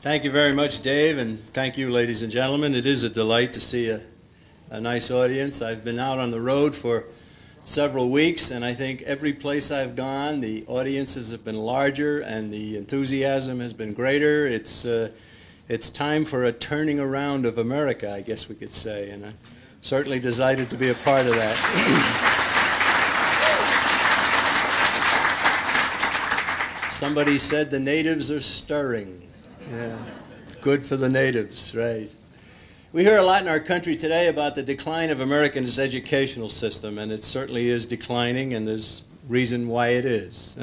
Thank you very much, Dave, and thank you, ladies and gentlemen. It is a delight to see a nice audience. I've been out on the road for several weeks, and I think every place I've gone, the audiences have been larger and the enthusiasm has been greater. It's time for a turning around of America, I guess we could say, and I'm certainly delighted to be a part of that. Somebody said the natives are stirring. Yeah, good for the natives, right? We hear a lot in our country today about the decline of America's educational system, and it certainly is declining, and there's reason why it is.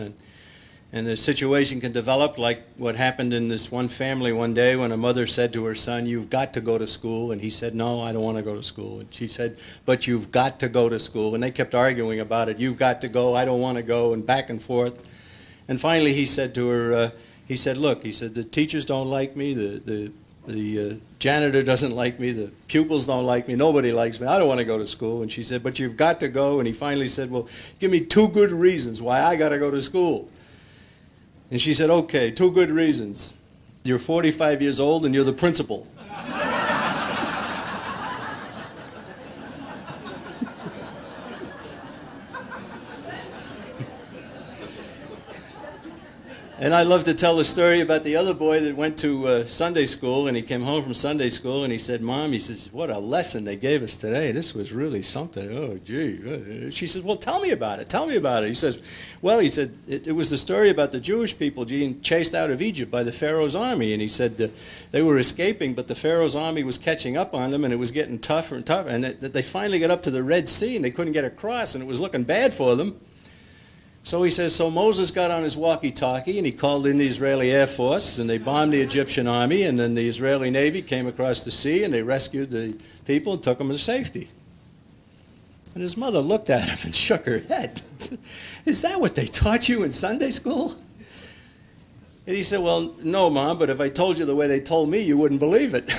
And the situation can develop like what happened in this one family one day when a mother said to her son, "You've got to go to school," and he said, "No, I don't want to go to school." And she said, "But you've got to go to school," and they kept arguing about it. "You've got to go, I don't want to go," and back and forth. And finally he said to her, he said, "Look," he said, "the teachers don't like me, the janitor doesn't like me, the pupils don't like me, nobody likes me, I don't want to go to school." And she said, "But you've got to go." And he finally said, "Well, give me 2 good reasons why I got to go to school." And she said, "Okay, 2 good reasons. You're 45 years old and you're the principal." And I love to tell the story about the other boy that went to Sunday school, and he came home from Sunday school, and he said, "Mom," he says, "what a lesson they gave us today. This was really something. Oh, gee." She says, "Well, tell me about it. Tell me about it." He says, "Well," he said, it was the story about the Jewish people being chased out of Egypt by the Pharaoh's army." And he said they were escaping, but the Pharaoh's army was catching up on them, and it was getting tougher and tougher. And they finally got up to the Red Sea, and they couldn't get across, and it was looking bad for them. So he says, so Moses got on his walkie-talkie and he called in the Israeli Air Force, and they bombed the Egyptian army, and then the Israeli Navy came across the sea and they rescued the people and took them to safety. And his mother looked at him and shook her head. "Is that what they taught you in Sunday school?" And he said, "Well, no, Mom, but if I told you the way they told me, you wouldn't believe it."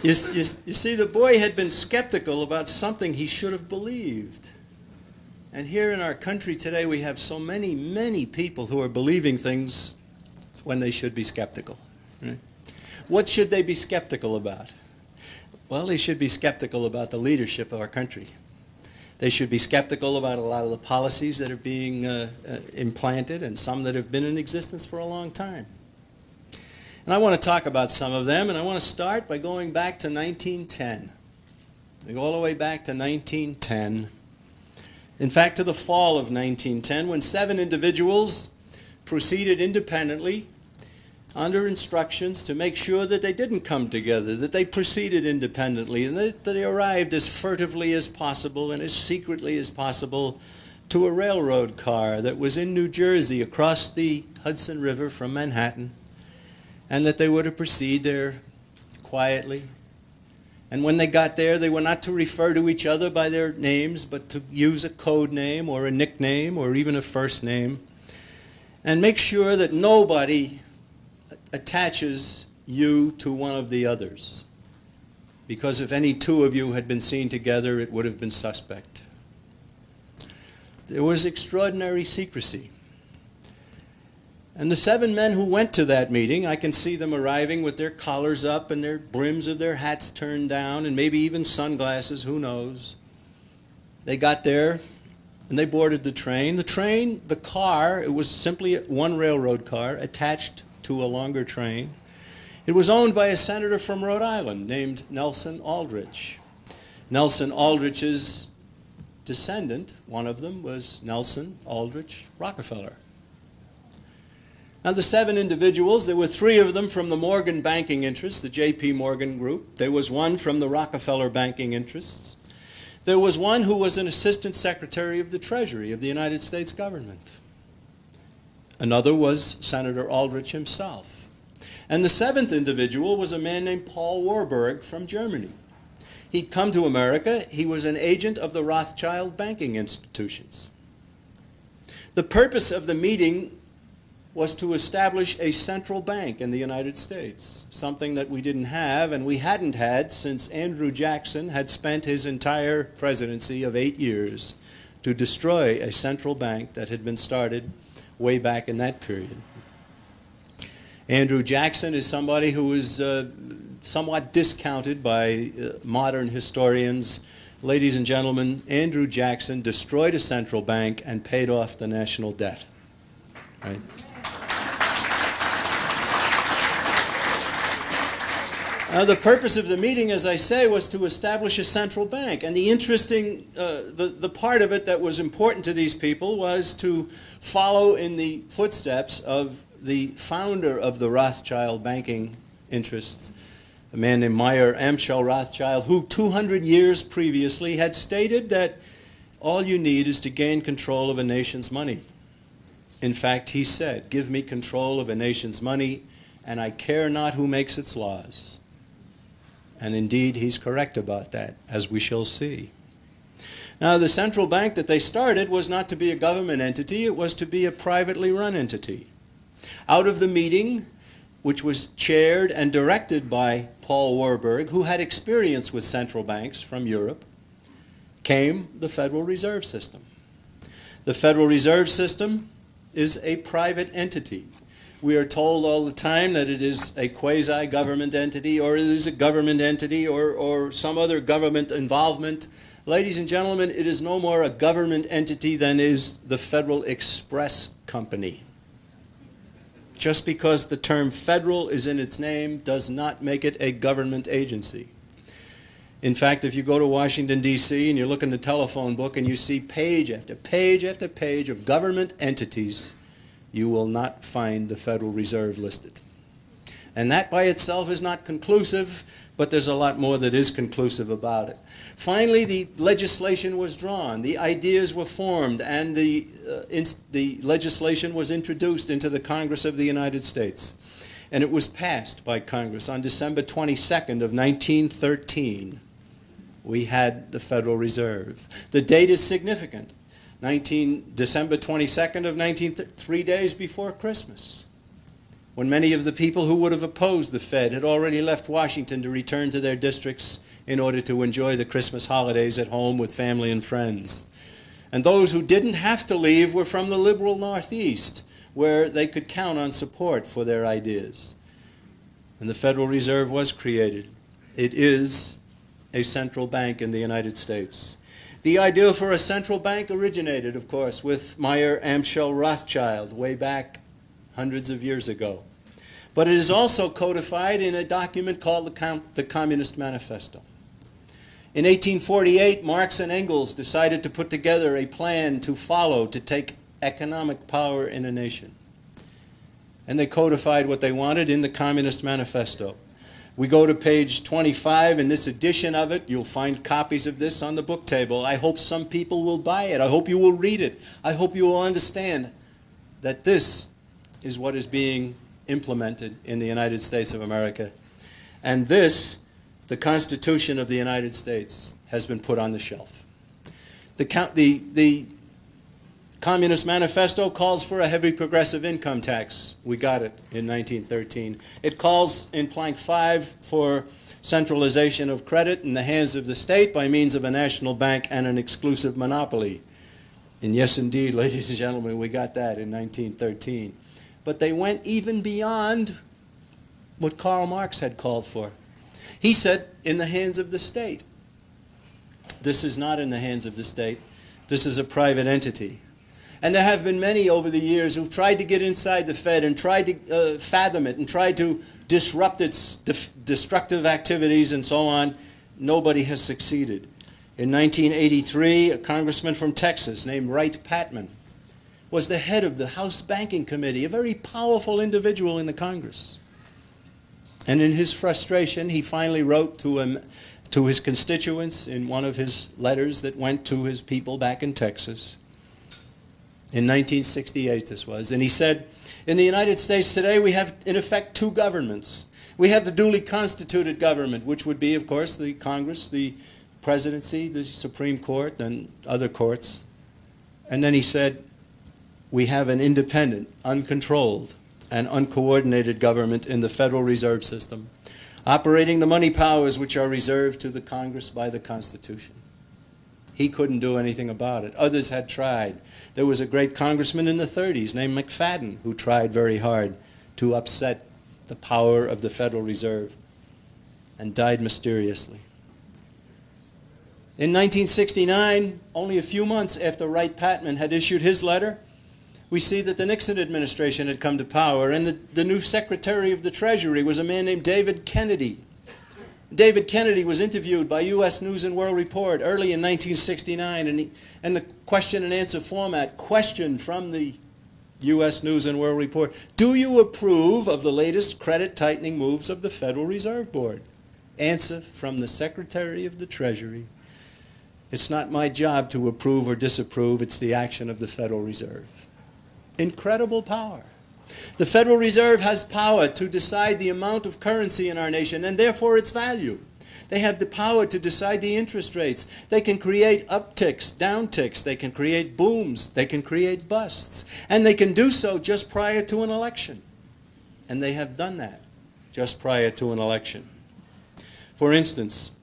You see, the boy had been skeptical about something he should have believed. And here in our country today, we have so many people who are believing things when they should be skeptical. Right? What should they be skeptical about? Well, they should be skeptical about the leadership of our country. They should be skeptical about a lot of the policies that are being implanted, and some that have been in existence for a long time. And I want to talk about some of them, and I want to start by going back to 1910. We go all the way back to 1910. In fact, to the fall of 1910, when 7 individuals proceeded independently under instructions to make sure that they didn't come together, that they proceeded independently, and that they arrived as furtively as possible and as secretly as possible to a railroad car that was in New Jersey across the Hudson River from Manhattan, and that they were to proceed there quietly. And when they got there, they were not to refer to each other by their names, but to use a code name or a nickname or even a first name, and make sure that nobody attaches you to one of the others. Because if any 2 of you had been seen together, it would have been suspect. There was extraordinary secrecy. And the 7 men who went to that meeting, I can see them arriving with their collars up and their brims of their hats turned down, and maybe even sunglasses, who knows. They got there and they boarded the train. The car, it was simply one railroad car attached to a longer train. It was owned by a senator from Rhode Island named Nelson Aldrich. Nelson Aldrich's descendant, one of them, was Nelson Aldrich Rockefeller. Now, the 7 individuals, there were 3 of them from the Morgan banking interests, the J.P. Morgan group. There was 1 from the Rockefeller banking interests. There was 1 who was an assistant secretary of the Treasury of the United States government. Another was Senator Aldrich himself. And the 7th individual was a man named Paul Warburg from Germany. He'd come to America. He was an agent of the Rothschild banking institutions. The purpose of the meeting was to establish a central bank in the United States, something that we didn't have and we hadn't had since Andrew Jackson had spent his entire presidency of 8 years to destroy a central bank that had been started way back in that period. Andrew Jackson is somebody who is somewhat discounted by modern historians. Ladies and gentlemen, Andrew Jackson destroyed a central bank and paid off the national debt. Right? Now, the purpose of the meeting, as I say, was to establish a central bank. And the interesting, the part of it that was important to these people was to follow in the footsteps of the founder of the Rothschild banking interests, a man named Meyer Amschel Rothschild, who 200 years previously had stated that all you need is to gain control of a nation's money. In fact, he said, "Give me control of a nation's money, and I care not who makes its laws." And indeed, he's correct about that, as we shall see. Now, the central bank that they started was not to be a government entity, it was to be a privately run entity. Out of the meeting, which was chaired and directed by Paul Warburg, who had experience with central banks from Europe, came the Federal Reserve System. The Federal Reserve System is a private entity. We are told all the time that it is a quasi-government entity, or it is a government entity, or some other government involvement. Ladies and gentlemen, it is no more a government entity than is the Federal Express Company. Just because the term federal is in its name does not make it a government agency. In fact, if you go to Washington, D.C., and you look in the telephone book and you see page after page after page of government entities, you will not find the Federal Reserve listed. And that by itself is not conclusive, but there's a lot more that is conclusive about it. Finally, the legislation was drawn, the ideas were formed, and the legislation was introduced into the Congress of the United States. And it was passed by Congress on December 22nd of 1913. We had the Federal Reserve. The date is significant. December 22nd of 3 days before Christmas, when many of the people who would have opposed the Fed had already left Washington to return to their districts in order to enjoy the Christmas holidays at home with family and friends. And those who didn't have to leave were from the liberal Northeast, where they could count on support for their ideas. And the Federal Reserve was created. It is a central bank in the United States. The idea for a central bank originated, of course, with Meyer Amschel Rothschild way back hundreds of years ago. But it is also codified in a document called the Communist Manifesto. In 1848, Marx and Engels decided to put together a plan to follow, to take economic power in a nation. And they codified what they wanted in the Communist Manifesto. We go to page 25 in this edition of it. You'll find copies of this on the book table. I hope some people will buy it. I hope you will read it. I hope you will understand that this is what is being implemented in the United States of America. And this, the Constitution of the United States, has been put on the shelf. The Communist Manifesto calls for a heavy progressive income tax. We got it in 1913. It calls in plank 5 for centralization of credit in the hands of the state by means of a national bank and an exclusive monopoly. And yes, indeed, ladies and gentlemen, we got that in 1913. But they went even beyond what Karl Marx had called for. He said, in the hands of the state. This is not in the hands of the state. This is a private entity. And there have been many over the years who've tried to get inside the Fed and tried to fathom it and tried to disrupt its destructive activities and so on. Nobody has succeeded. In 1983, a congressman from Texas named Wright Patman was the head of the House Banking Committee, a very powerful individual in the Congress. And in his frustration, he finally wrote to his constituents in one of his letters that went to his people back in Texas. In 1968 this was, and he said, in the United States today we have in effect two governments. We have the duly constituted government, which would be, of course, the Congress, the presidency, the Supreme Court, and other courts. And then he said, we have an independent, uncontrolled, and uncoordinated government in the Federal Reserve System, operating the money powers which are reserved to the Congress by the Constitution. He couldn't do anything about it. Others had tried. There was a great congressman in the 30s named McFadden who tried very hard to upset the power of the Federal Reserve and died mysteriously. In 1969, only a few months after Wright-Patman had issued his letter, we see that the Nixon administration had come to power, and the new Secretary of the Treasury was a man named David Kennedy. David Kennedy was interviewed by U.S. News and World Report early in 1969, and the question and answer format, question from the U.S. News and World Report, do you approve of the latest credit tightening moves of the Federal Reserve Board? Answer from the Secretary of the Treasury, it's not my job to approve or disapprove, it's the action of the Federal Reserve. Incredible power. The Federal Reserve has power to decide the amount of currency in our nation and therefore its value. They have the power to decide the interest rates. They can create upticks, downticks. They can create booms. They can create busts. And they can do so just prior to an election. And they have done that just prior to an election. For instance,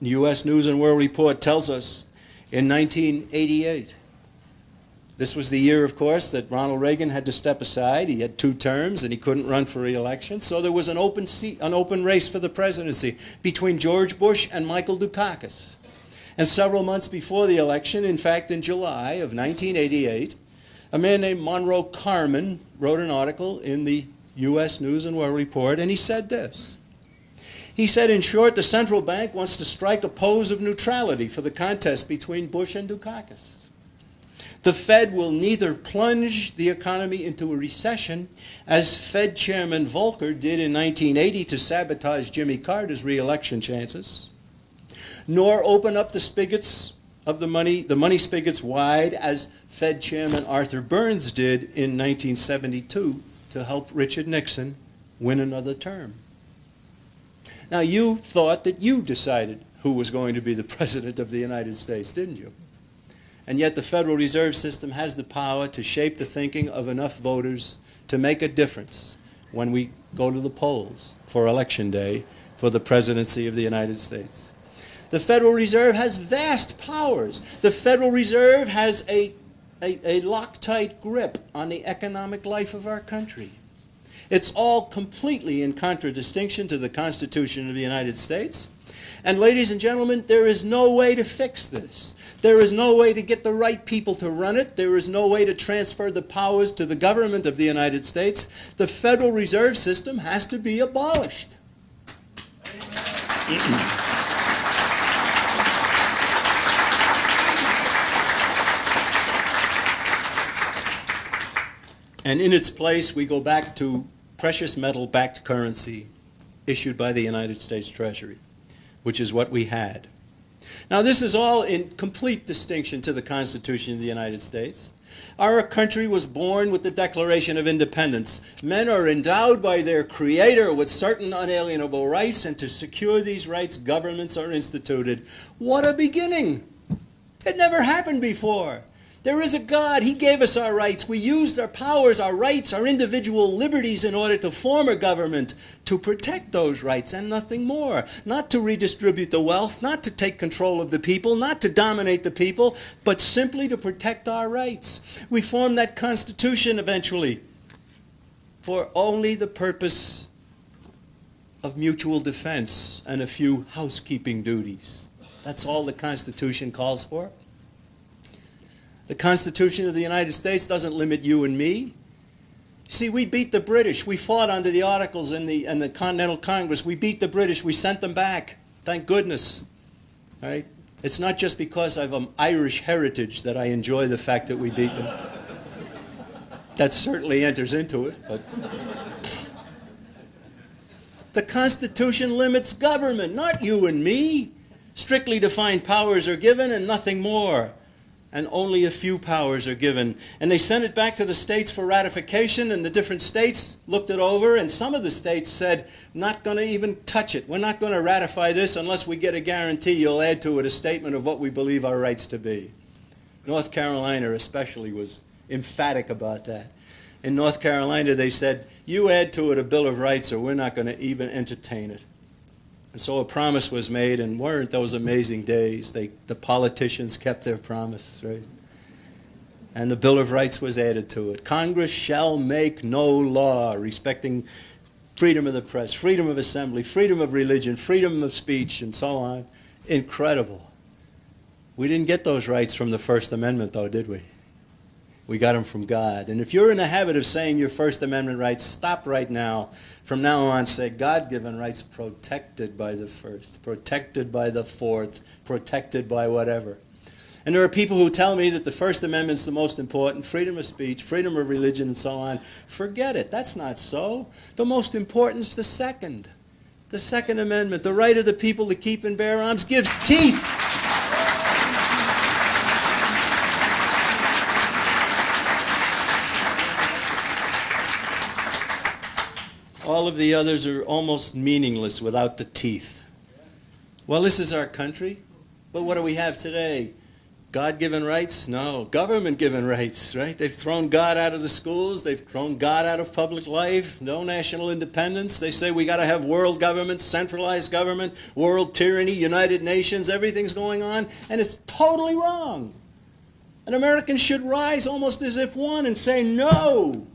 the U.S. News and World Report tells us in 1988, this was the year, of course, that Ronald Reagan had to step aside. He had 2 terms and he couldn't run for re-election. So there was an open race for the presidency between George Bush and Michael Dukakis. And several months before the election, in fact in July of 1988, a man named Monroe Carman wrote an article in the U.S. News and World Report, and he said this. He said, in short, the central bank wants to strike a pose of neutrality for the contest between Bush and Dukakis. The Fed will neither plunge the economy into a recession, as Fed Chairman Volcker did in 1980 to sabotage Jimmy Carter's re-election chances, nor open up the spigots of the money spigots wide, as Fed Chairman Arthur Burns did in 1972 to help Richard Nixon win another term. Now, you thought that you decided who was going to be the President of the United States, didn't you? And yet the Federal Reserve System has the power to shape the thinking of enough voters to make a difference when we go to the polls for Election Day for the presidency of the United States. The Federal Reserve has vast powers. The Federal Reserve has a Loctite grip on the economic life of our country. It's all completely in contradistinction to the Constitution of the United States. And ladies and gentlemen, there is no way to fix this. There is no way to get the right people to run it. There is no way to transfer the powers to the government of the United States. The Federal Reserve System has to be abolished. And in its place, we go back to precious metal-backed currency issued by the United States Treasury, which is what we had. Now, this is all in complete distinction to the Constitution of the United States. Our country was born with the Declaration of Independence. Men are endowed by their Creator with certain unalienable rights, and to secure these rights, governments are instituted. What a beginning! It never happened before. There is a God. He gave us our rights. We used our powers, our rights, our individual liberties in order to form a government to protect those rights and nothing more. Not to redistribute the wealth, not to take control of the people, not to dominate the people, but simply to protect our rights. We formed that Constitution eventually for only the purpose of mutual defense and a few housekeeping duties. That's all the Constitution calls for. The Constitution of the United States doesn't limit you and me. See, we beat the British. We fought under the Articles in the Continental Congress. We beat the British. We sent them back. Thank goodness. All right? It's not just because I have an Irish heritage that I enjoy the fact that we beat them. That certainly enters into it. But the Constitution limits government, not you and me. Strictly defined powers are given and nothing more. And only a few powers are given. And they sent it back to the states for ratification, and the different states looked it over, and some of the states said, not going to even touch it. We're not going to ratify this unless we get a guarantee you'll add to it a statement of what we believe our rights to be. North Carolina especially was emphatic about that. In North Carolina they said, you add to it a Bill of Rights or we're not going to even entertain it. And so a promise was made, and weren't those amazing days? The politicians kept their promise, right? And the Bill of Rights was added to it. Congress shall make no law respecting freedom of the press, freedom of assembly, freedom of religion, freedom of speech, and so on. Incredible. We didn't get those rights from the First Amendment, though, did we? We got them from God. And if you're in the habit of saying your First Amendment rights, stop right now. From now on, say God-given rights protected by the First, protected by the Fourth, protected by whatever. And there are people who tell me that the First Amendment's the most important, freedom of speech, freedom of religion, and so on. Forget it. That's not so. The most important is the Second. The Second Amendment, the right of the people to keep and bear arms, gives teeth. All of the others are almost meaningless without the teeth. Well, this is our country, but what do we have today? God-given rights? No. Government-given rights, right? They've thrown God out of the schools. They've thrown God out of public life. No national independence. They say we got to have world government, centralized government, world tyranny, United Nations. Everything's going on, and it's totally wrong. And Americans should rise almost as if one and say no.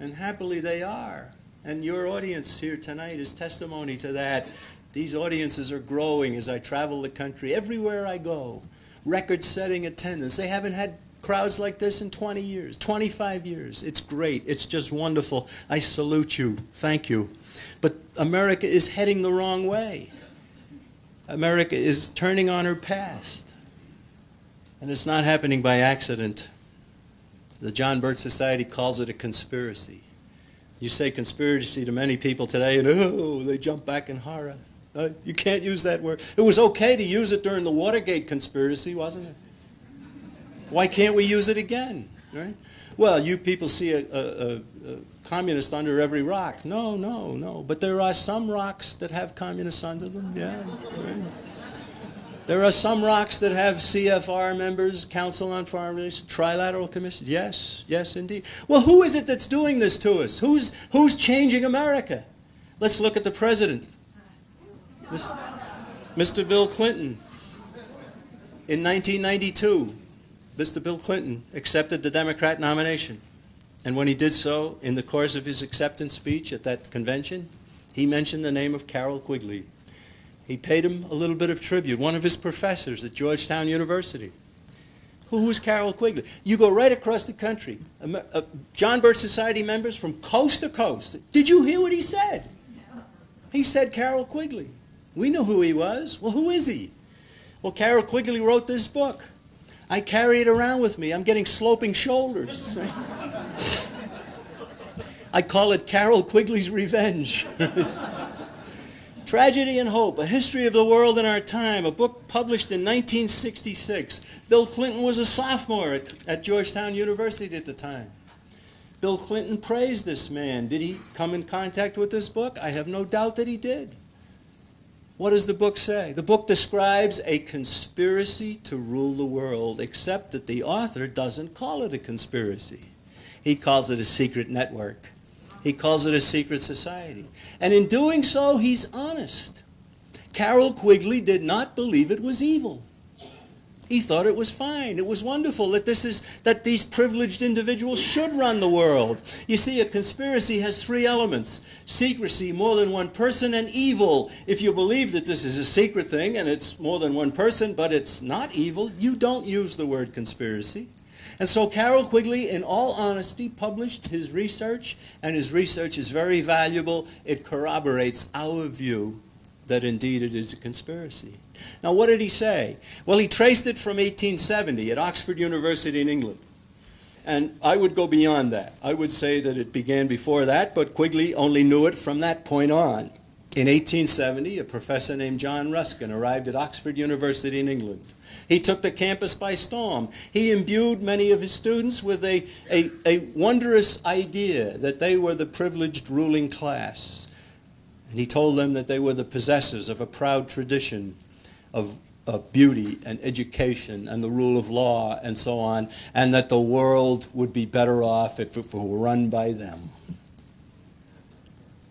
And happily they are. And your audience here tonight is testimony to that. These audiences are growing as I travel the country. Everywhere I go, record-setting attendance. They haven't had crowds like this in 20 years, 25 years. It's great. It's just wonderful. I salute you. Thank you. But America is heading the wrong way. America is turning on her past. And it's not happening by accident. The John Birch Society calls it a conspiracy. You say conspiracy to many people today, and oh, they jump back in horror. You can't use that word. It was okay to use it during the Watergate conspiracy, wasn't it? Why can't we use it again? Right? Well, you people see a communist under every rock. No, no, no. But there are some rocks that have communists under them. Yeah. Right. There are some rocks that have CFR members, Council on Foreign Relations, Trilateral Commission. Yes, yes, indeed. Well, who is it that's doing this to us? Who's changing America? Let's look at the president. Mr. Bill Clinton. In 1992, Mr. Bill Clinton accepted the Democrat nomination. And when he did so, in the course of his acceptance speech at that convention, he mentioned the name of Carroll Quigley. He paid him a little bit of tribute, one of his professors at Georgetown University. Who was Carroll Quigley? You go right across the country. John Birch Society members from coast to coast. Did you hear what he said? He said Carroll Quigley. We knew who he was. Well, who is he? Well, Carroll Quigley wrote this book. I carry it around with me. I'm getting sloping shoulders. I call it Carroll Quigley's Revenge. Tragedy and Hope, A History of the World in Our Time, a book published in 1966. Bill Clinton was a sophomore at Georgetown University at the time. Bill Clinton praised this man. Did he come in contact with this book? I have no doubt that he did. What does the book say? The book describes a conspiracy to rule the world, except that the author doesn't call it a conspiracy. He calls it a secret network. He calls it a secret society. And in doing so, he's honest. Carroll Quigley did not believe it was evil. He thought it was fine. It was wonderful that these privileged individuals should run the world. You see, a conspiracy has three elements: secrecy, more than one person, and evil. If you believe that this is a secret thing and it's more than one person, but it's not evil, you don't use the word conspiracy. And so Carroll Quigley, in all honesty, published his research, and his research is very valuable. It corroborates our view that indeed it is a conspiracy. Now, what did he say? Well, he traced it from 1870 at Oxford University in England. And I would go beyond that. I would say that it began before that, but Quigley only knew it from that point on. In 1870, a professor named John Ruskin arrived at Oxford University in England. He took the campus by storm. He imbued many of his students with a wondrous idea that they were the privileged ruling class. And he told them that they were the possessors of a proud tradition of beauty and education and the rule of law and so on, and that the world would be better off if it were run by them.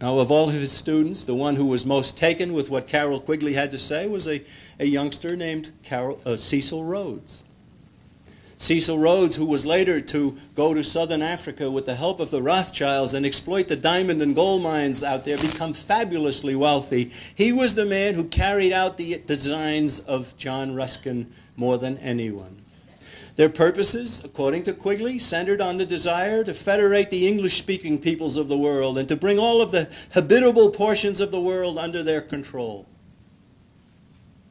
Now, of all of his students, the one who was most taken with what Carroll Quigley had to say was a youngster named Cecil Rhodes. Cecil Rhodes, who was later to go to southern Africa with the help of the Rothschilds and exploit the diamond and gold mines out there, become fabulously wealthy. He was the man who carried out the designs of John Ruskin more than anyone. Their purposes, according to Quigley, centered on the desire to federate the English-speaking peoples of the world and to bring all of the habitable portions of the world under their control.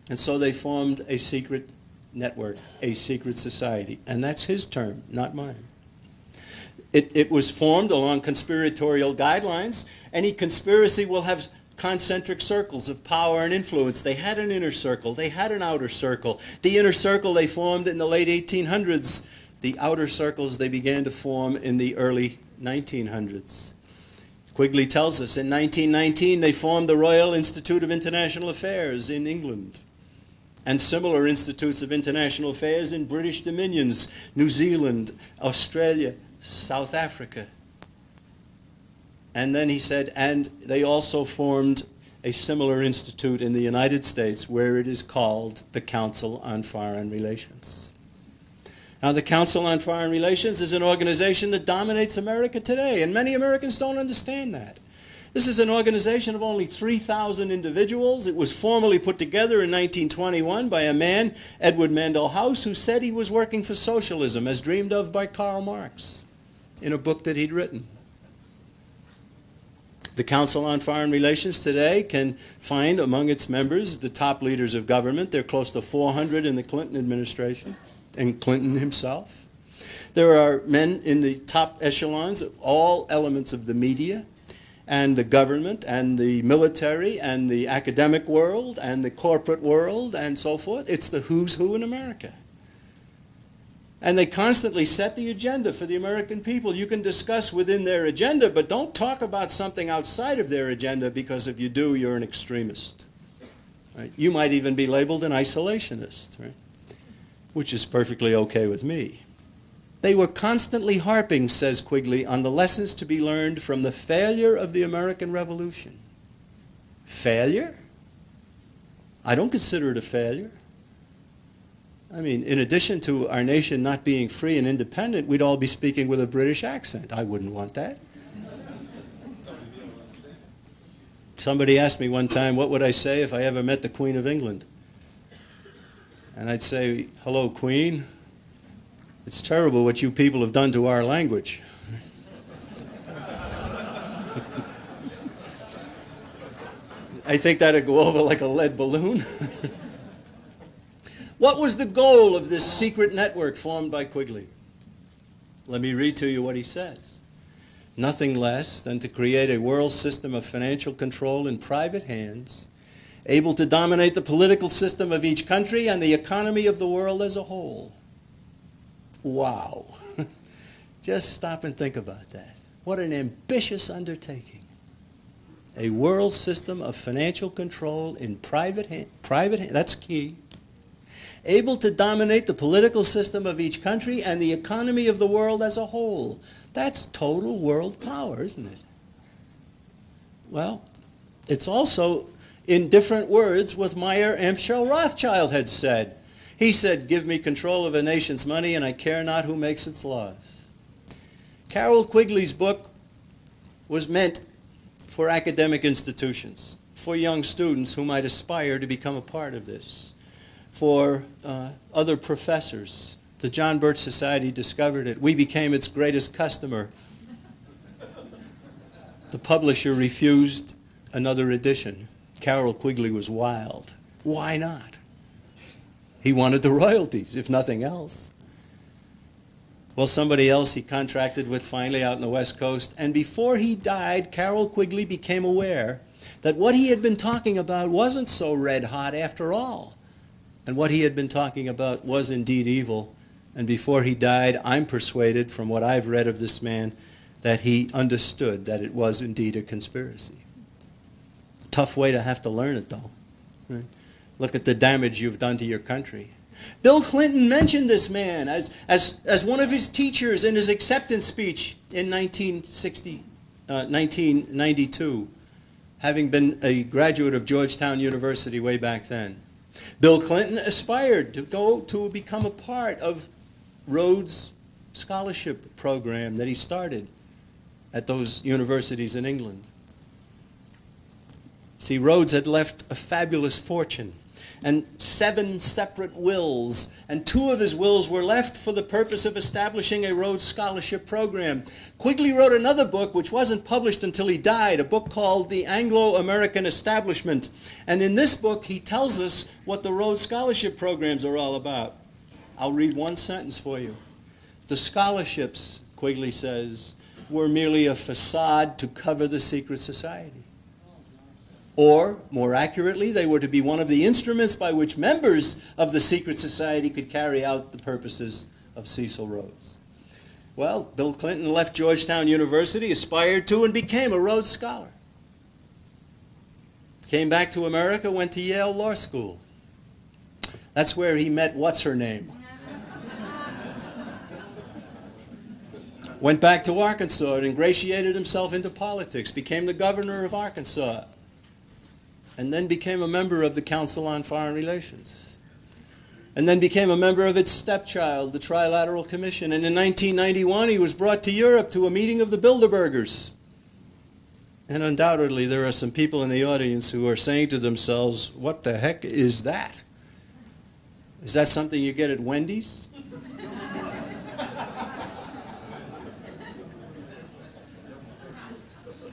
And so they formed a secret network, a secret society. And that's his term, not mine. It was formed along conspiratorial guidelines. Any conspiracy will have concentric circles of power and influence. They had an inner circle. They had an outer circle. The inner circle they formed in the late 1800s. The outer circles they began to form in the early 1900s. Quigley tells us in 1919 they formed the Royal Institute of International Affairs in England, and similar institutes of international affairs in British dominions, New Zealand, Australia, South Africa. And then he said, and they also formed a similar institute in the United States where it is called the Council on Foreign Relations. Now, the Council on Foreign Relations is an organization that dominates America today, and many Americans don't understand that. This is an organization of only 3,000 individuals. It was formally put together in 1921 by a man, Edward Mandell House, who said he was working for socialism, as dreamed of by Karl Marx in a book that he'd written. The Council on Foreign Relations today can find among its members the top leaders of government. There are close to 400 in the Clinton administration, and Clinton himself. There are men in the top echelons of all elements of the media and the government and the military and the academic world and the corporate world and so forth. It's the who's who in America. And they constantly set the agenda for the American people. You can discuss within their agenda, but don't talk about something outside of their agenda, because if you do, you're an extremist. Right? You might even be labeled an isolationist, right? Which is perfectly okay with me. They were constantly harping, says Quigley, on the lessons to be learned from the failure of the American Revolution. Failure? I don't consider it a failure. I mean, in addition to our nation not being free and independent, we'd all be speaking with a British accent. I wouldn't want that. Somebody asked me one time, what would I say if I ever met the Queen of England? And I'd say, hello, Queen. It's terrible what you people have done to our language. I think that'd go over like a lead balloon. What was the goal of this secret network formed by Quigley? Let me read to you what he says. Nothing less than to create a world system of financial control in private hands, able to dominate the political system of each country and the economy of the world as a whole. Wow. Just stop and think about that. What an ambitious undertaking. A world system of financial control in private hands, that's key. Able to dominate the political system of each country and the economy of the world as a whole. That's total world power, isn't it? Well, it's also in different words what Meyer Amschel Rothschild had said. He said, give me control of a nation's money and I care not who makes its laws. Carroll Quigley's book was meant for academic institutions, for young students who might aspire to become a part of this, for other professors. The John Birch Society discovered it. We became its greatest customer. The publisher refused another edition. Carroll Quigley was wild. Why not? He wanted the royalties, if nothing else. Well, somebody else he contracted with finally out in the West Coast, and before he died, Carroll Quigley became aware that what he had been talking about wasn't so red hot after all. And what he had been talking about was indeed evil. And before he died, I'm persuaded from what I've read of this man that he understood that it was indeed a conspiracy. Tough way to have to learn it, though. Right? Look at the damage you've done to your country. Bill Clinton mentioned this man as one of his teachers in his acceptance speech in 1992. having been a graduate of Georgetown University way back then. Bill Clinton aspired to go to become a part of Rhodes Scholarship program that he started at those universities in England. See, Rhodes had left a fabulous fortune and 7 separate wills, and 2 of his wills were left for the purpose of establishing a Rhodes Scholarship program. Quigley wrote another book which wasn't published until he died, a book called The Anglo-American Establishment. And in this book he tells us what the Rhodes Scholarship programs are all about. I'll read one sentence for you. The scholarships, Quigley says, were merely a facade to cover the secret society. Or, more accurately, they were to be one of the instruments by which members of the secret society could carry out the purposes of Cecil Rhodes. Well, Bill Clinton left Georgetown University, aspired to, and became a Rhodes Scholar. Came back to America, went to Yale Law School. That's where he met what's-her-name. Went back to Arkansas and ingratiated himself into politics, became the governor of Arkansas, and then became a member of the Council on Foreign Relations, and then became a member of its stepchild, the Trilateral Commission. And in 1991, he was brought to Europe to a meeting of the Bilderbergers. And undoubtedly, there are some people in the audience who are saying to themselves, what the heck is that? Is that something you get at Wendy's?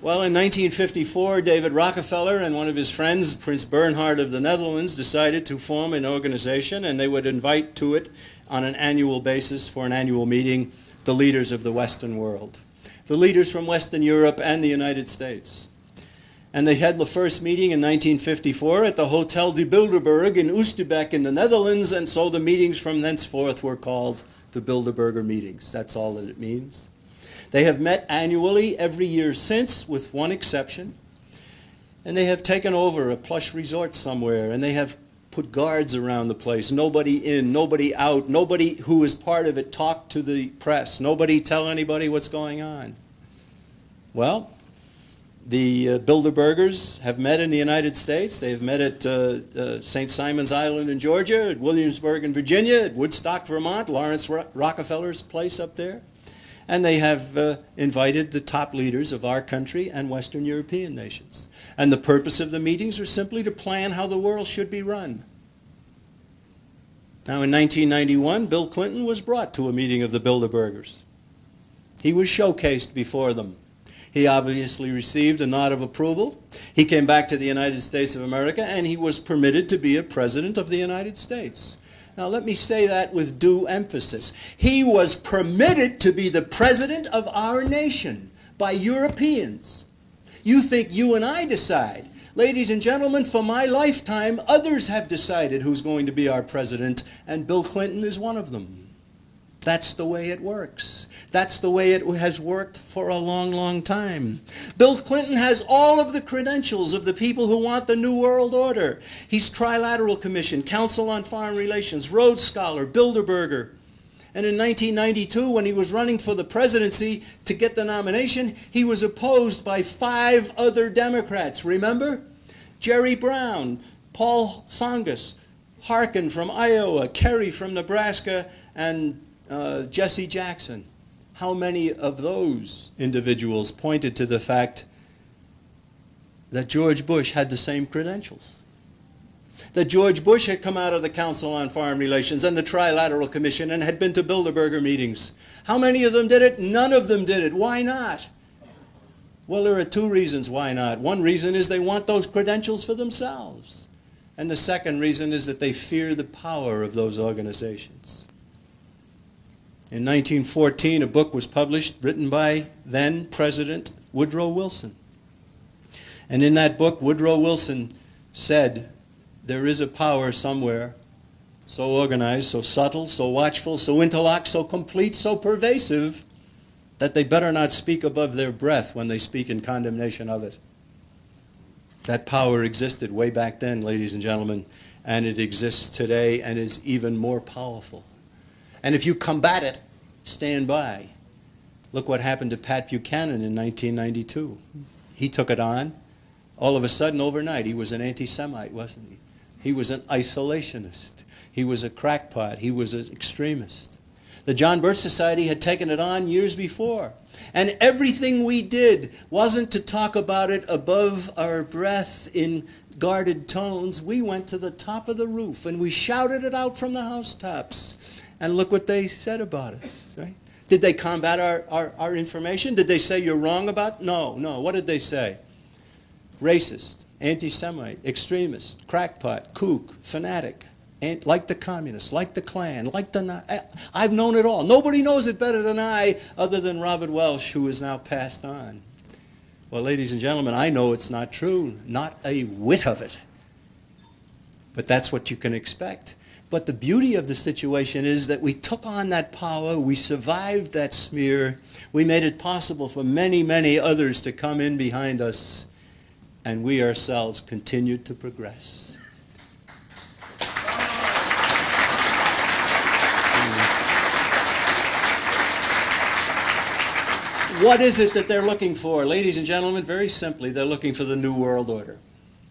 Well, in 1954, David Rockefeller and one of his friends, Prince Bernhard of the Netherlands, decided to form an organization, and they would invite to it on an annual basis for an annual meeting the leaders of the Western world, the leaders from Western Europe and the United States. And they had the first meeting in 1954 at the Hotel de Bilderberg in Oosterbeek in the Netherlands, and so the meetings from thenceforth were called the Bilderberger meetings. That's all that it means. They have met annually every year since, with one exception. And they have taken over a plush resort somewhere, and they have put guards around the place. Nobody in, nobody out, nobody who is part of it talk to the press, nobody tell anybody what's going on. Well, the Bilderbergers have met in the United States. They've met at St. Simon's Island in Georgia, at Williamsburg in Virginia, at Woodstock, Vermont, Lawrence Rockefeller's place up there. And they have invited the top leaders of our country and Western European nations. And the purpose of the meetings are simply to plan how the world should be run. Now, in 1991, Bill Clinton was brought to a meeting of the Bilderbergers. He was showcased before them. He obviously received a nod of approval. He came back to the United States of America, and he was permitted to be a president of the United States. Now, let me say that with due emphasis. He was permitted to be the president of our nation by Europeans. You think you and I decide. Ladies and gentlemen, for my lifetime, others have decided who's going to be our president, and Bill Clinton is one of them. That's the way it works. That's the way it has worked for a long, long time. Bill Clinton has all of the credentials of the people who want the New World Order. He's Trilateral Commission, Council on Foreign Relations, Rhodes Scholar, Bilderberger. And in 1992, when he was running for the presidency to get the nomination, he was opposed by 5 other Democrats. Remember? Jerry Brown, Paul Tsongas, Harkin from Iowa, Kerry from Nebraska, and Jesse Jackson. How many of those individuals pointed to the fact that George Bush had the same credentials? That George Bush had come out of the Council on Foreign Relations and the Trilateral Commission and had been to Bilderberger meetings. How many of them did it? None of them did it. Why not? Well, there are 2 reasons why not. One reason is they want those credentials for themselves. And the second reason is that they fear the power of those organizations. In 1914, a book was published written by then President Woodrow Wilson. And in that book, Woodrow Wilson said, there is a power somewhere, so organized, so subtle, so watchful, so interlocked, so complete, so pervasive, that they better not speak above their breath when they speak in condemnation of it. That power existed way back then, ladies and gentlemen, and it exists today and is even more powerful. And if you combat it, stand by. Look what happened to Pat Buchanan in 1992. He took it on, All of a sudden, overnight, he was an anti-Semite, wasn't he? He was an isolationist. He was a crackpot. He was an extremist. The John Birch Society had taken it on years before. And everything we did wasn't to talk about it above our breath in guarded tones. We went to the top of the roof and we shouted it out from the housetops. And look what they said about us, right? Did they combat our information? Did they say you're wrong about? No, no. What did they say? Racist, anti-Semite, extremist, crackpot, kook, fanatic, like the communists, like the Klan, like the... I've known it all. Nobody knows it better than I, other than Robert Welsh, who is now passed on. Well, ladies and gentlemen, I know it's not true. Not a whit of it. But that's what you can expect. But the beauty of the situation is that we took on that power, we survived that smear, we made it possible for many, many others to come in behind us, and we ourselves continued to progress. What is it that they're looking for? Ladies and gentlemen, very simply, they're looking for the New World Order.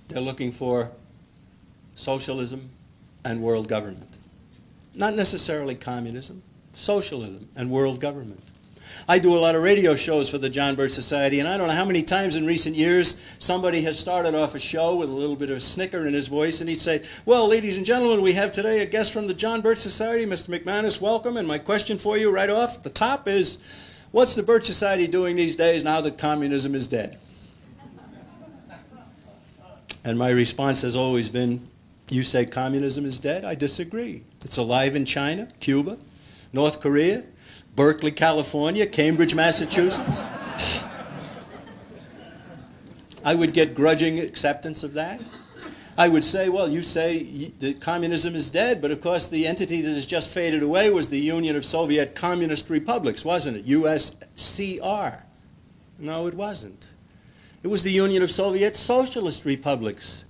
They're looking for socialism and world government. Not necessarily communism, socialism and world government. I do a lot of radio shows for the John Birch Society, and I don't know how many times in recent years somebody has started off a show with a little bit of a snicker in his voice, and he'd say, well, ladies and gentlemen, we have today a guest from the John Birch Society, Mr. McManus, welcome, and my question for you right off the top is, what's the Birch Society doing these days now that communism is dead? And my response has always been, you say communism is dead? I disagree. It's alive in China, Cuba, North Korea, Berkeley, California, Cambridge, Massachusetts. I would get grudging acceptance of that. I would say, well, you say that communism is dead, but of course the entity that has just faded away was the Union of Soviet Communist Republics, wasn't it? USCR. No, it wasn't. It was the Union of Soviet Socialist Republics.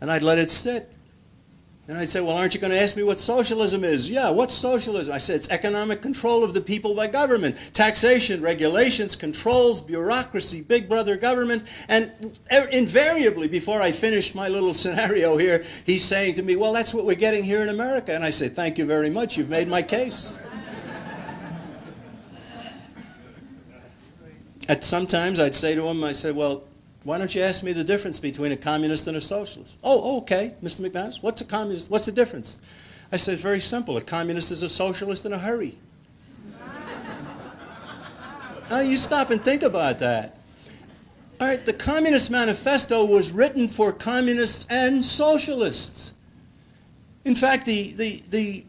And I'd let it sit. And I'd say, well, aren't you going to ask me what socialism is? Yeah, what's socialism? I said, it's economic control of the people by government. Taxation, regulations, controls, bureaucracy, big brother government. And invariably, before I finish my little scenario here, he's saying to me, well, that's what we're getting here in America. And I say, thank you very much. You've made my case. Sometimes I'd say to him, I said, well, why don't you ask me the difference between a communist and a socialist? Oh, okay, Mr. McManus, what's a communist? What's the difference? I said, it's very simple. A communist is a socialist in a hurry. Now, you stop and think about that. All right, the Communist Manifesto was written for communists and socialists. In fact, the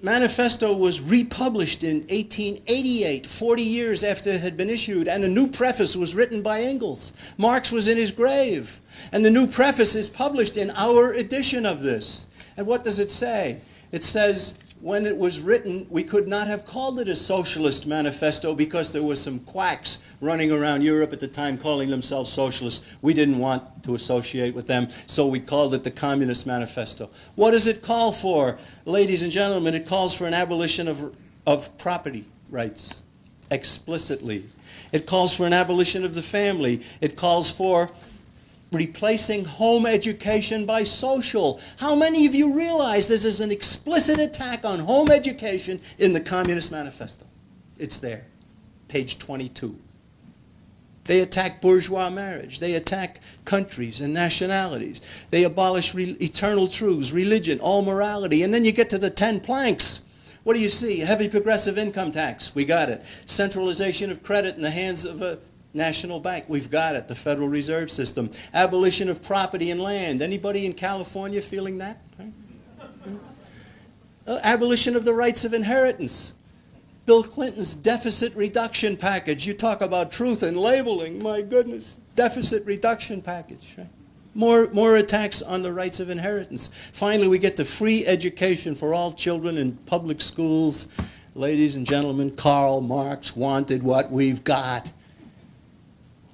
manifesto was republished in 1888, 40 years after it had been issued, and a new preface was written by Engels. Marx was in his grave, and the new preface is published in our edition of this. And what does it say? It says, when it was written, we could not have called it a socialist manifesto because there were some quacks running around Europe at the time calling themselves socialists. We didn't want to associate with them, so we called it the Communist Manifesto. What does it call for? Ladies and gentlemen, it calls for an abolition of property rights, explicitly. It calls for an abolition of the family. It calls for replacing home education by social. How many of you realize this is an explicit attack on home education in the Communist Manifesto? It's there, page 22. They attack bourgeois marriage. They attack countries and nationalities. They abolish eternal truths, religion, all morality. And then you get to the 10 planks. What do you see? Heavy progressive income tax. We got it. Centralization of credit in the hands of a national bank. We've got it. The Federal Reserve System. Abolition of property and land. Anybody in California feeling that? Abolition of the rights of inheritance. Bill Clinton's deficit reduction package. You talk about truth and labeling. My goodness. Deficit reduction package. Right? More attacks on the rights of inheritance. Finally, we get to free education for all children in public schools. Ladies and gentlemen, Karl Marx wanted what we've got.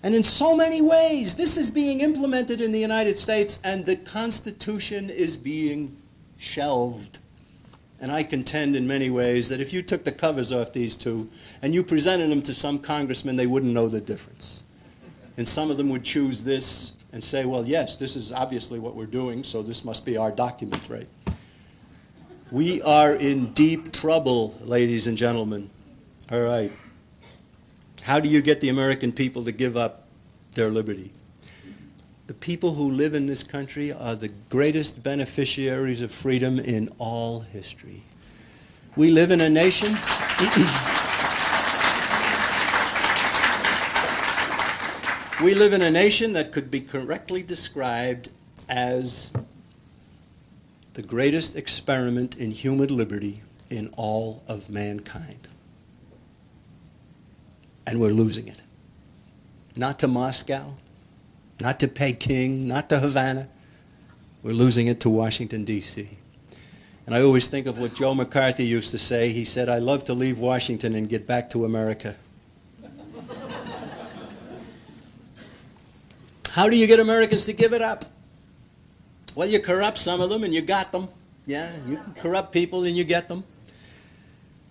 And in so many ways, this is being implemented in the United States, and the Constitution is being shelved. And I contend in many ways that if you took the covers off these two and you presented them to some congressman, they wouldn't know the difference. And some of them would choose this and say, well, yes, this is obviously what we're doing, so this must be our document, right? We are in deep trouble, ladies and gentlemen. All right. How do you get the American people to give up their liberty? The people who live in this country are the greatest beneficiaries of freedom in all history. We live in a nation... We live in a nation that could be correctly described as the greatest experiment in human liberty in all of mankind. And we're losing it. Not to Moscow, not to Peking, not to Havana. We're losing it to Washington, D.C. And I always think of what Joe McCarthy used to say. He said, "I love to leave Washington and get back to America." How do you get Americans to give it up? Well, you corrupt some of them and you got them. Yeah, you can corrupt people and you get them.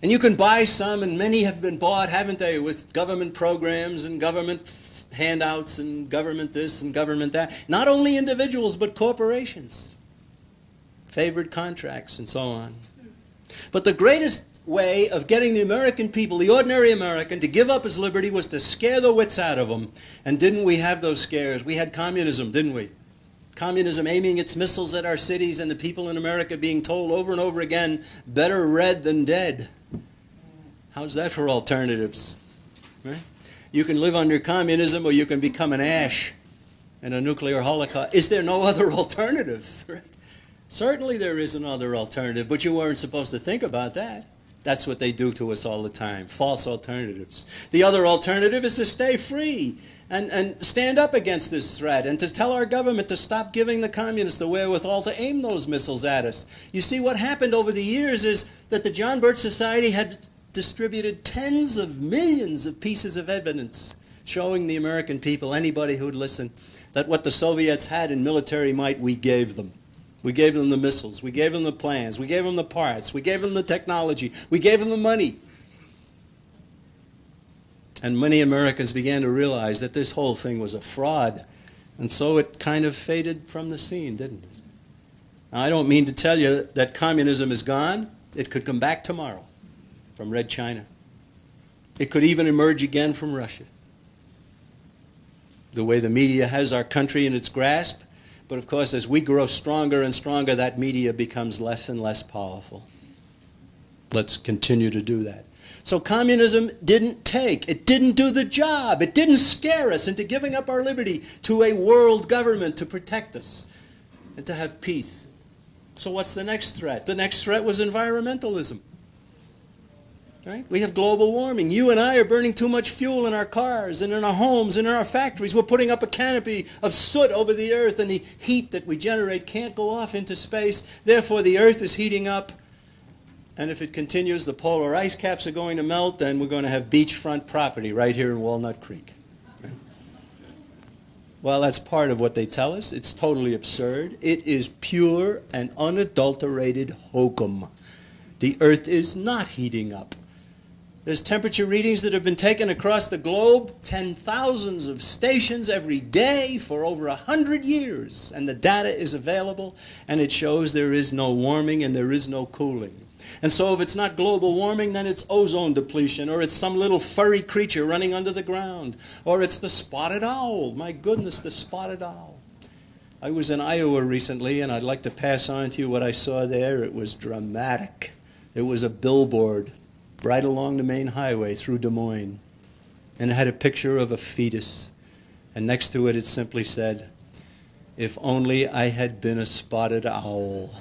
And you can buy some, and many have been bought, haven't they, with government programs and government handouts and government this and government that. Not only individuals, but corporations. Favored contracts and so on. But the greatest way of getting the American people, the ordinary American, to give up his liberty was to scare the wits out of them. And didn't we have those scares? We had communism, didn't we? Communism aiming its missiles at our cities and the people in America being told over and over again, better red than dead. How's that for alternatives? Right? You can live under communism or you can become an ash in a nuclear holocaust. Is there no other alternative? Right? Certainly there is another alternative, but you weren't supposed to think about that. That's what they do to us all the time, false alternatives. The other alternative is to stay free and stand up against this threat and to tell our government to stop giving the communists the wherewithal to aim those missiles at us. You see, what happened over the years is that the John Birch Society had distributed tens of millions of pieces of evidence showing the American people, anybody who'd listen, that what the Soviets had in military might, we gave them. We gave them the missiles. We gave them the plans. We gave them the parts. We gave them the technology. We gave them the money. And many Americans began to realize that this whole thing was a fraud. And so it kind of faded from the scene, didn't it? Now, I don't mean to tell you that communism is gone. It could come back tomorrow from Red China. It could even emerge again from Russia. The way the media has our country in its grasp. But of course, as we grow stronger and stronger, that media becomes less and less powerful. Let's continue to do that. So communism didn't take, it didn't do the job, it didn't scare us into giving up our liberty to a world government to protect us and to have peace. So what's the next threat? The next threat was environmentalism. Right? We have global warming. You and I are burning too much fuel in our cars and in our homes and in our factories. We're putting up a canopy of soot over the earth, and the heat that we generate can't go off into space. Therefore, the earth is heating up. And if it continues, the polar ice caps are going to melt, and we're going to have beachfront property right here in Walnut Creek. Right? Well, that's part of what they tell us. It's totally absurd. It is pure and unadulterated hokum. The earth is not heating up. There's temperature readings that have been taken across the globe, 10,000s of stations every day for over 100 years. And the data is available, and it shows there is no warming and there is no cooling. And so if it's not global warming, then it's ozone depletion, or it's some little furry creature running under the ground, or it's the spotted owl. My goodness, the spotted owl. I was in Iowa recently, and I'd like to pass on to you what I saw there. It was dramatic. It was a billboard right along the main highway through Des Moines. And it had a picture of a fetus. And next to it, it simply said, "If only I had been a spotted owl."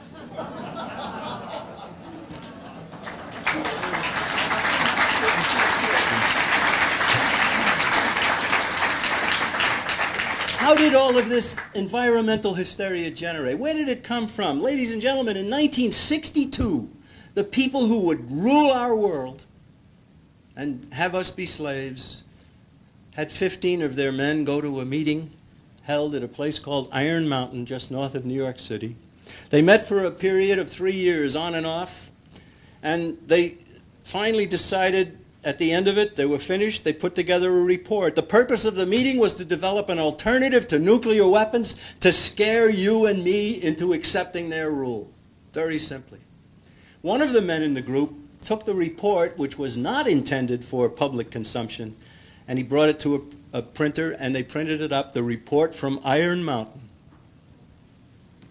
How did all of this environmental hysteria generate? Where did it come from? Ladies and gentlemen, in 1962, the people who would rule our world and have us be slaves had 15 of their men go to a meeting held at a place called Iron Mountain, just north of New York City. They met for a period of 3 years, on and off, and they finally decided At the end of it, they were finished. They put together a report. The purpose of the meeting was to develop an alternative to nuclear weapons to scare you and me into accepting their rule. Very simply. One of the men in the group took the report, which was not intended for public consumption, and he brought it to a printer, and they printed it up, the report from Iron Mountain.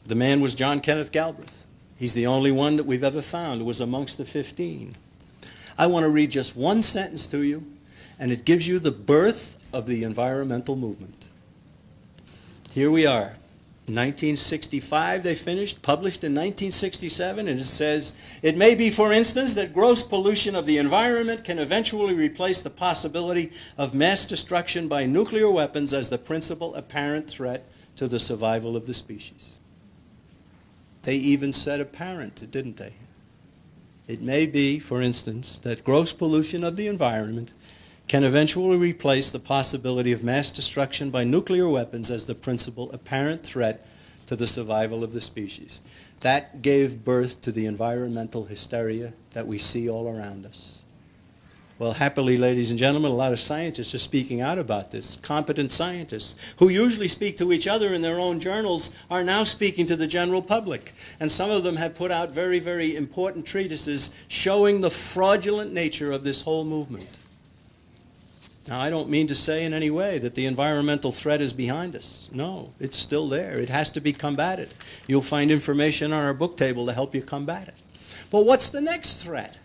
The man was John Kenneth Galbraith. He's the only one that we've ever found who was amongst the 15. I want to read just one sentence to you, and it gives you the birth of the environmental movement. Here we are. 1965 they finished, published in 1967, and it says, "It may be, for instance, that gross pollution of the environment can eventually replace the possibility of mass destruction by nuclear weapons as the principal apparent threat to the survival of the species." They even said apparent, didn't they? It may be, for instance, that gross pollution of the environment can eventually replace the possibility of mass destruction by nuclear weapons as the principal apparent threat to the survival of the species. That gave birth to the environmental hysteria that we see all around us. Well, happily, ladies and gentlemen, a lot of scientists are speaking out about this. Competent scientists who usually speak to each other in their own journals are now speaking to the general public. And some of them have put out very, very important treatises showing the fraudulent nature of this whole movement. Now, I don't mean to say in any way that the environmental threat is behind us. No, it's still there. It has to be combated. You'll find information on our book table to help you combat it. But what's the next threat?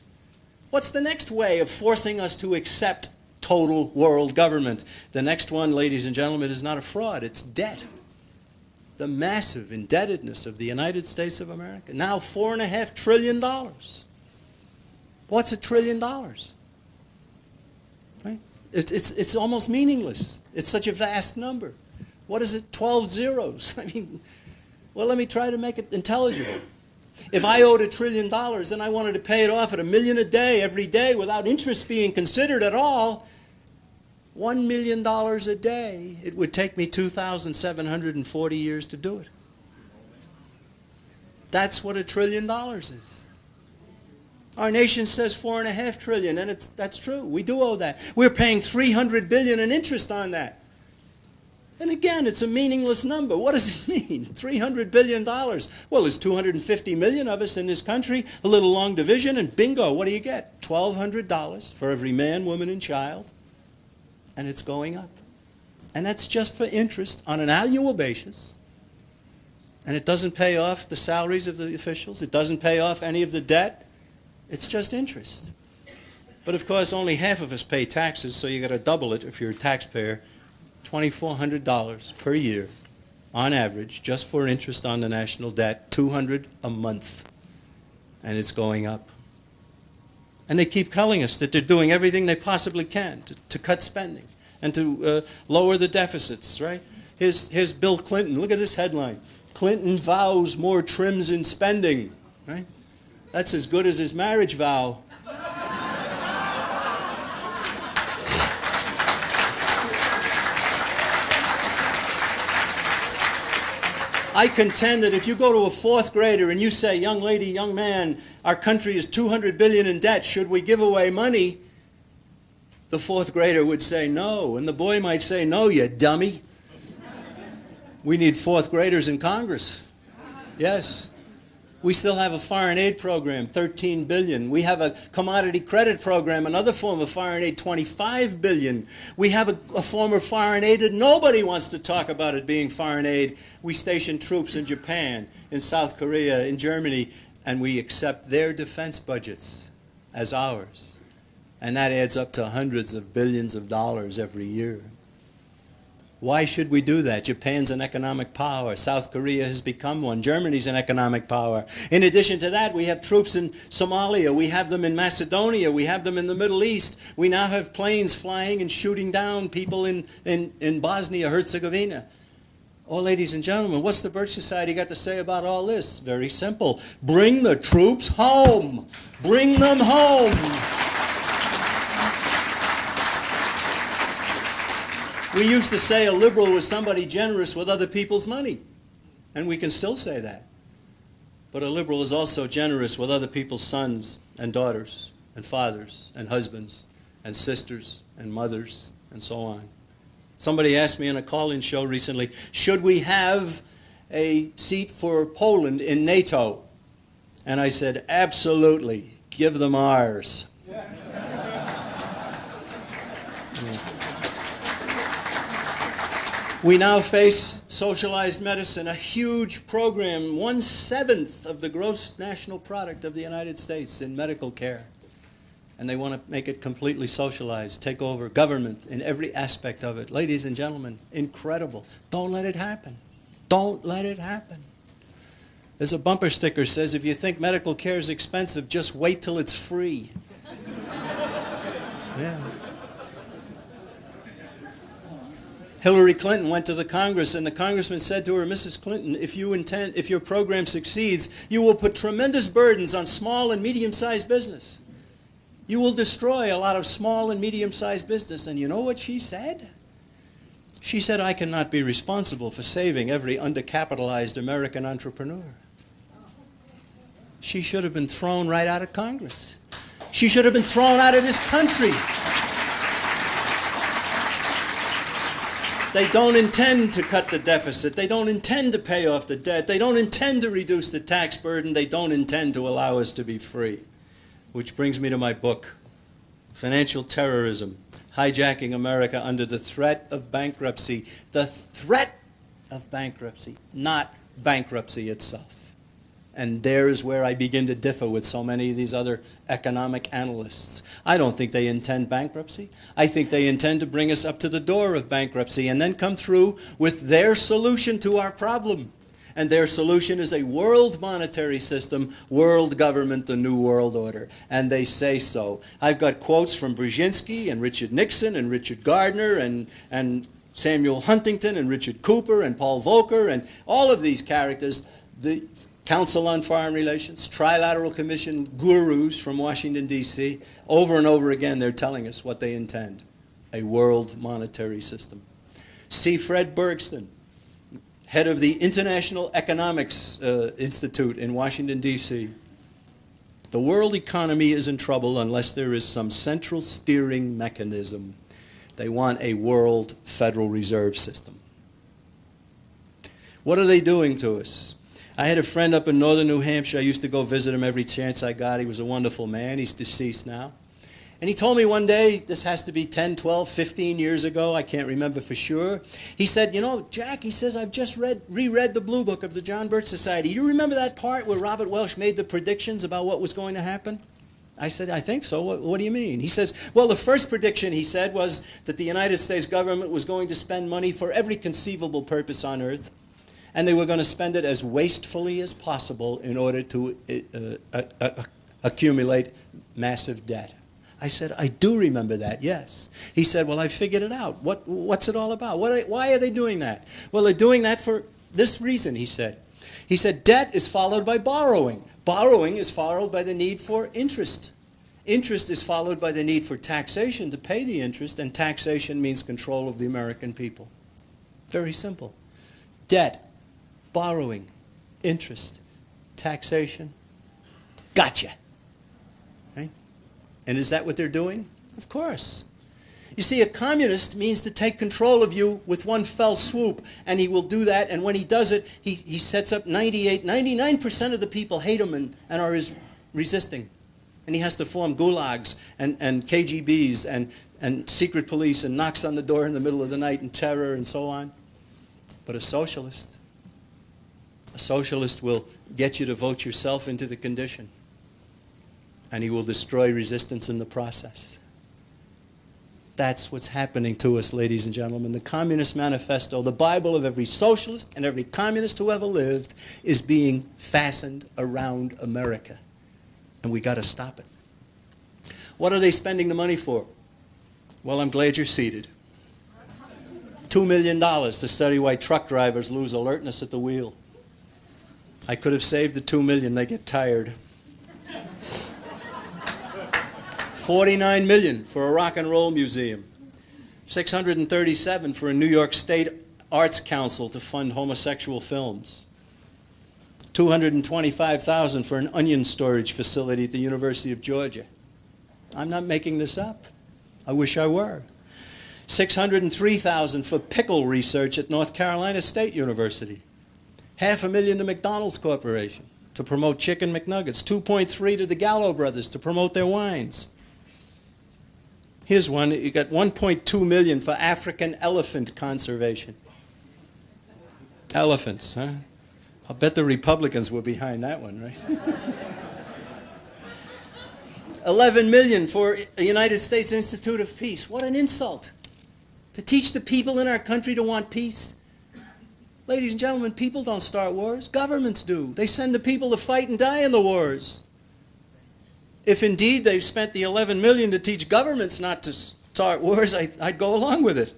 What's the next way of forcing us to accept total world government? The next one, ladies and gentlemen, is not a fraud. It's debt. The massive indebtedness of the United States of America. Now $4.5 trillion. What's $1 trillion? Right? It's almost meaningless. It's such a vast number. What is it? 12 zeros. I mean, well, let me try to make it intelligible. If I owed $1 trillion and I wanted to pay it off at $1 million a day, every day, without interest being considered at all, $1 million a day, it would take me 2,740 years to do it. That's what $1 trillion is. Our nation says $4.5 trillion, and that's true. We do owe that. We're paying $300 billion in interest on that. And again, it's a meaningless number. What does it mean? $300 billion. Well, there's 250 million of us in this country, a little long division, and bingo, what do you get? $1,200 for every man, woman, and child. And it's going up. And that's just for interest on an annual basis. And it doesn't pay off the salaries of the officials. It doesn't pay off any of the debt. It's just interest. But of course, only half of us pay taxes, so you got to double it if you're a taxpayer. $2,400 per year, on average, just for interest on the national debt, $200 a month, and it's going up. And they keep telling us that they're doing everything they possibly can to cut spending and to lower the deficits, right? Here's Bill Clinton. Look at this headline. Clinton vows more trims in spending, right? That's as good as his marriage vow. I contend that if you go to a fourth grader and you say, young lady, young man, our country is $200 billion in debt, should we give away money? The fourth grader would say no, and the boy might say, no, you dummy. We need fourth graders in Congress. Yes. We still have a foreign aid program, $13 billion. We have a commodity credit program, another form of foreign aid, $25 billion. We have a form of foreign aid that nobody wants to talk about it being foreign aid. We station troops in Japan, in South Korea, in Germany, and we accept their defense budgets as ours. And that adds up to hundreds of billions of dollars every year. Why should we do that? Japan's an economic power. South Korea has become one. Germany's an economic power. In addition to that, we have troops in Somalia. We have them in Macedonia. We have them in the Middle East. We now have planes flying and shooting down people in Bosnia-Herzegovina. Oh, ladies and gentlemen, what's the Birch Society got to say about all this? Very simple. Bring the troops home. Bring them home. We used to say a liberal was somebody generous with other people's money, and we can still say that. But a liberal is also generous with other people's sons and daughters and fathers and husbands and sisters and mothers and so on. Somebody asked me in a call-in show recently, should we have a seat for Poland in NATO? And I said, absolutely, give them ours. We now face socialized medicine, a huge program, 1/7 of the gross national product of the United States in medical care. And they want to make it completely socialized, take over government in every aspect of it. Ladies and gentlemen, incredible. Don't let it happen. Don't let it happen. There's a bumper sticker says, if you think medical care is expensive, just wait till it's free. Yeah. Hillary Clinton went to the Congress, and the congressman said to her, Mrs. Clinton, if your program succeeds, you will put tremendous burdens on small and medium-sized business. You will destroy a lot of small and medium-sized business. And you know what she said? She said, I cannot be responsible for saving every undercapitalized American entrepreneur. She should have been thrown right out of Congress. She should have been thrown out of this country. They don't intend to cut the deficit. They don't intend to pay off the debt. They don't intend to reduce the tax burden. They don't intend to allow us to be free. Which brings me to my book, Financial Terrorism, Hijacking America Under the Threat of Bankruptcy. The threat of bankruptcy, not bankruptcy itself. And there is where I begin to differ with so many of these other economic analysts. I don't think they intend bankruptcy. I think they intend to bring us up to the door of bankruptcy and then come through with their solution to our problem. And their solution is a world monetary system, world government, the New World Order. And they say so. I've got quotes from Brzezinski and Richard Nixon and Richard Gardner and Samuel Huntington and Richard Cooper and Paul Volcker and all of these characters. The Council on Foreign Relations, Trilateral Commission gurus from Washington, D.C. Over and over again, they're telling us what they intend, a world monetary system. C. Fred Bergsten, head of the International Economics Institute in Washington, D.C. The world economy is in trouble unless there is some central steering mechanism. They want a world Federal Reserve System. What are they doing to us? I had a friend up in northern New Hampshire. I used to go visit him every chance I got. He was a wonderful man. He's deceased now. And he told me one day, this has to be 10, 12, 15 years ago, I can't remember for sure. He said, you know, Jack, he says, I've just reread the Blue Book of the John Birch Society. You remember that part where Robert Welch made the predictions about what was going to happen? I said, I think so. What do you mean? He says, well, the first prediction, he said, was that the United States government was going to spend money for every conceivable purpose on earth. And they were going to spend it as wastefully as possible in order to accumulate massive debt. I said, I do remember that, yes. He said, well, I figured it out. What's it all about? Why are they doing that? Well, they're doing that for this reason, he said. He said, debt is followed by borrowing. Borrowing is followed by the need for interest. Interest is followed by the need for taxation to pay the interest, and taxation means control of the American people. Very simple. Debt, borrowing, interest, taxation, gotcha. Right? And is that what they're doing? Of course. You see, a communist means to take control of you with one fell swoop, and he will do that, and when he does it, he sets up 99% of the people hate him and are resisting. And he has to form gulags and KGBs and secret police and knocks on the door in the middle of the night and terror and so on. But a socialist will get you to vote yourself into the condition, and he will destroy resistance in the process. That's what's happening to us, ladies and gentlemen. The Communist Manifesto, the Bible of every socialist and every communist who ever lived, is being fastened around America. And we got to stop it. What are they spending the money for? Well, I'm glad you're seated. $2 million to study why truck drivers lose alertness at the wheel. I could have saved the $2 million. They get tired. $49 million for a rock and roll museum. $637 for a New York State Arts Council to fund homosexual films. $225,000 for an onion storage facility at the University of Georgia. I'm not making this up. I wish I were. $603,000 for pickle research at North Carolina State University. $500,000 to McDonald's Corporation to promote Chicken McNuggets. $2.3 to the Gallo brothers to promote their wines. Here's one. You got $1.2 million for African elephant conservation. Elephants, huh? I'll bet the Republicans were behind that one, right? $11 million for the United States Institute of Peace. What an insult. To teach the people in our country to want peace. Ladies and gentlemen, people don't start wars. Governments do. They send the people to fight and die in the wars. If indeed they've spent the $11 million to teach governments not to start wars, I'd go along with it.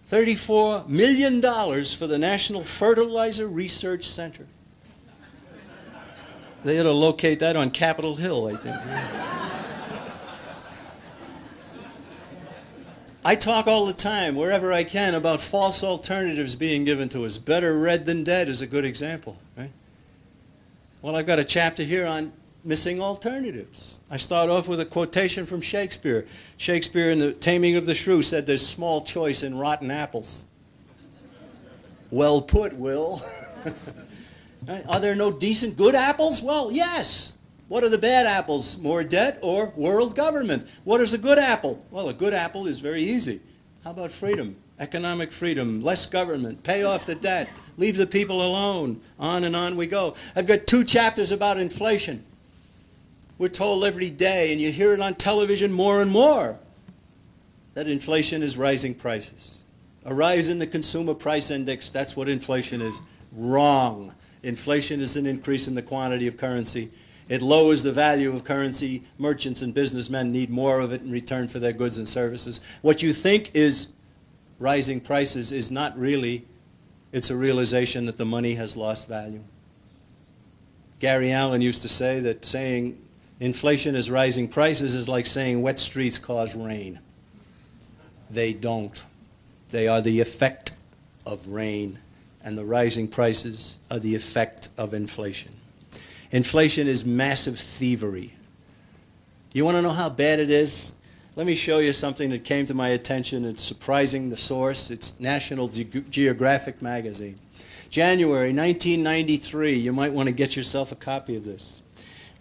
$34 million for the National Fertilizer Research Center. They ought to locate that on Capitol Hill, I think. I talk all the time, wherever I can, about false alternatives being given to us. Better red than dead is a good example, right? Well, I've got a chapter here on missing alternatives. I start off with a quotation from Shakespeare. Shakespeare in The Taming of the Shrew said there's small choice in rotten apples. Well put, Will. Are there no decent good apples? Well, yes. What are the bad apples? More debt or world government? What is a good apple? Well, a good apple is very easy. How about freedom? Economic freedom, less government, pay off the debt, leave the people alone. On and on we go. I've got 2 chapters about inflation. We're told every day, and you hear it on television more and more, that inflation is rising prices. A rise in the consumer price index, that's what inflation is. Wrong. Inflation is an increase in the quantity of currency. It lowers the value of currency. Merchants and businessmen need more of it in return for their goods and services. What you think is rising prices is not really, it's a realization that the money has lost value. Gary Allen used to say that saying inflation is rising prices is like saying wet streets cause rain. They don't. They are the effect of rain, and the rising prices are the effect of inflation. Inflation is massive thievery. You want to know how bad it is? Let me show you something that came to my attention. It's surprising, the source. It's National Geographic magazine. January 1993. You might want to get yourself a copy of this.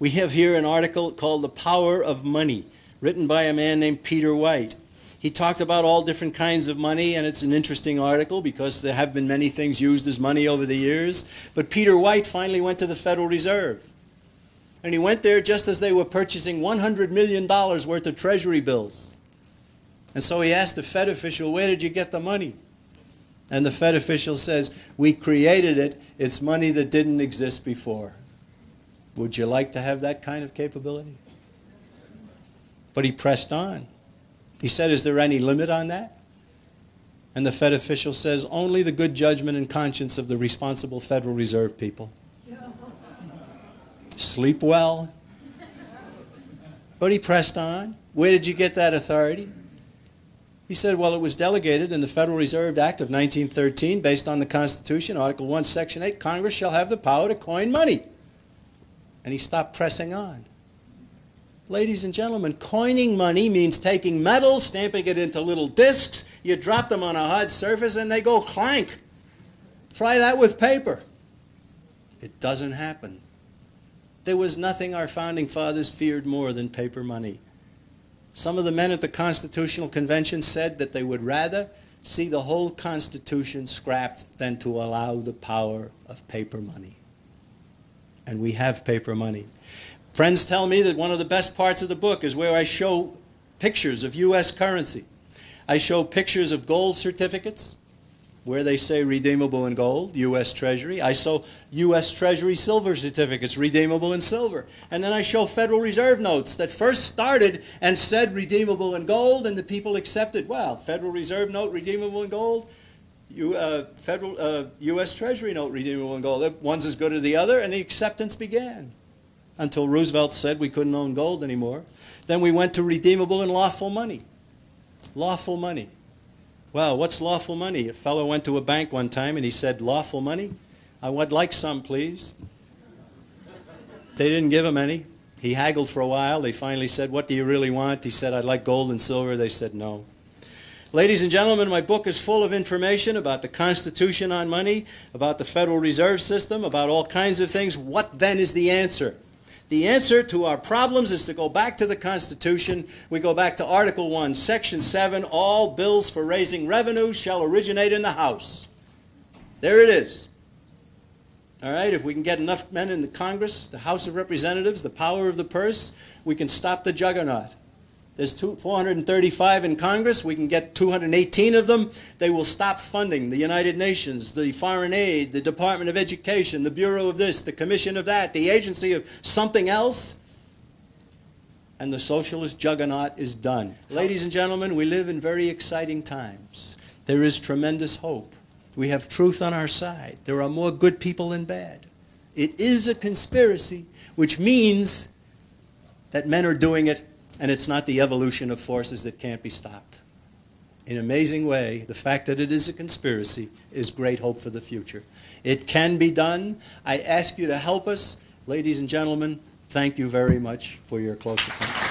We have here an article called The Power of Money, written by a man named Peter White. He talked about all different kinds of money, and it's an interesting article because there have been many things used as money over the years. But Peter White finally went to the Federal Reserve. And he went there just as they were purchasing $100 million worth of Treasury bills. And so he asked the Fed official, where did you get the money? And the Fed official says, we created it. It's money that didn't exist before. Would you like to have that kind of capability? But he pressed on. He said, is there any limit on that? And the Fed official says, only the good judgment and conscience of the responsible Federal Reserve people. Sleep well. But he pressed on. Where did you get that authority? He said, well, it was delegated in the Federal Reserve Act of 1913 based on the Constitution, Article 1, Section 8, Congress shall have the power to coin money. And he stopped pressing on. Ladies and gentlemen, coining money means taking metal, stamping it into little discs, you drop them on a hard surface and they go clank. Try that with paper. It doesn't happen. There was nothing our founding fathers feared more than paper money. Some of the men at the Constitutional Convention said that they would rather see the whole Constitution scrapped than to allow the power of paper money. And we have paper money. Friends tell me that one of the best parts of the book is where I show pictures of U.S. currency. I show pictures of gold certificates, where they say redeemable in gold, U.S. Treasury. I show U.S. Treasury silver certificates, redeemable in silver. And then I show Federal Reserve notes that first started and said redeemable in gold, and the people accepted, well, Federal Reserve note redeemable in gold, U.S. Treasury note redeemable in gold. One's as good as the other, and the acceptance began. Until Roosevelt said we couldn't own gold anymore. Then we went to redeemable in lawful money. Lawful money. Well, what's lawful money? A fellow went to a bank one time and he said, lawful money? I would like some, please. They didn't give him any. He haggled for a while. They finally said, "What do you really want?" He said, "I'd like gold and silver." They said, "No." Ladies and gentlemen, my book is full of information about the Constitution on money, about the Federal Reserve System, about all kinds of things. What then is the answer? The answer to our problems is to go back to the Constitution. We go back to Article 1, Section 7, all bills for raising revenue shall originate in the House. There it is. All right, if we can get enough men in the Congress, the House of Representatives, the power of the purse, we can stop the juggernaut. There's 435 in Congress. We can get 218 of them. They will stop funding the United Nations, the foreign aid, the Department of Education, the Bureau of this, the Commission of that, the agency of something else. And the socialist juggernaut is done. Ladies and gentlemen, we live in very exciting times. There is tremendous hope. We have truth on our side. There are more good people than bad. It is a conspiracy, which means that men are doing it. And it's not the evolution of forces that can't be stopped. In an amazing way, the fact that it is a conspiracy is great hope for the future. It can be done. I ask you to help us. Ladies and gentlemen, thank you very much for your close attention.